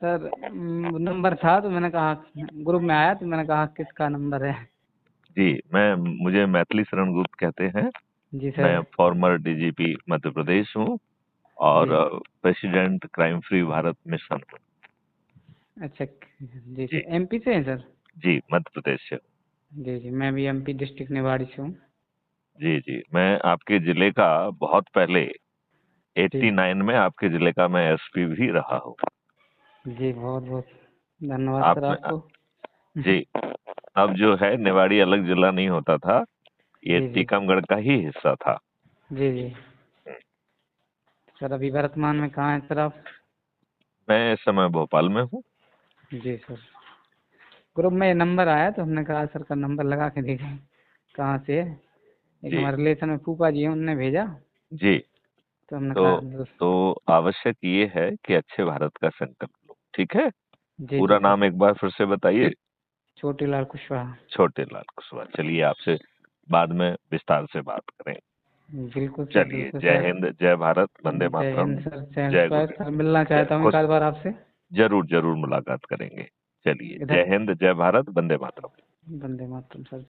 Sir number था तो मैंने कहा, ग्रुप में आया तो मैंने कहा किसका नंबर है। जी, मुझे मैथिली शरण गुप्त कहते हैं। जी सर। मैं फॉर्मर डीजीपी मध्य प्रदेश हूँ और जी। President crime free Bharat mission हूँ। अच्छा। जी जी सर, एमपी से हैं सर? जी, मध्य प्रदेश से। जी जी, मैं भी एमपी डिस्ट्रिक्ट निवाड़ी से हूँ। जी जी, मैं आपके जिले का बहुत पहले जी 89 में आपके जिले का मैं एसपी भी रहा हूँ। जी, बहुत बहुत धन्यवाद आप सर में आपको। जी, अब जो है निवाड़ी अलग जिला नहीं होता था, ये जी जी। टीकमगढ़ का ही हिस्सा था। जी जी। सर अभी वर्तमान में कहाँ हैं सर आप? मैं इस समय भोपाल में हूँ। जी सर, ग्रुप में ये नंबर आया तो हमने कहा सर का नंबर लगा के देखें कहाँ से है। एक जी हमारे रिलेशन में फूफा जी हैं, उनने भेजा जी, तो हमने तो कहा आवश्यक ये है कि अच्छे भारत का संकल्प लो, ठीक है। जी जी पूरा सर। नाम एक बार फिर से बताइए। छोटीलाल कुशवाहा। छोटे लाल कुशवाहा। चलिए, आपसे बाद में विस्तार से बात करें। बिल्कुल सर, चलिए, बिल्कुल जय सर। हिंद, जय भारत, वंदे जय मातरम। हिंद सर, जय जय स्वास्थ्य गुरु। सर, मिलना जय चाहता हूँ एक खुश। आध बार आपसे। जरूर जरूर मुलाकात करेंगे। चलिए, इधर। जय हिंद, जय भारत, वंदे मातरम। वंदे मातरम सर।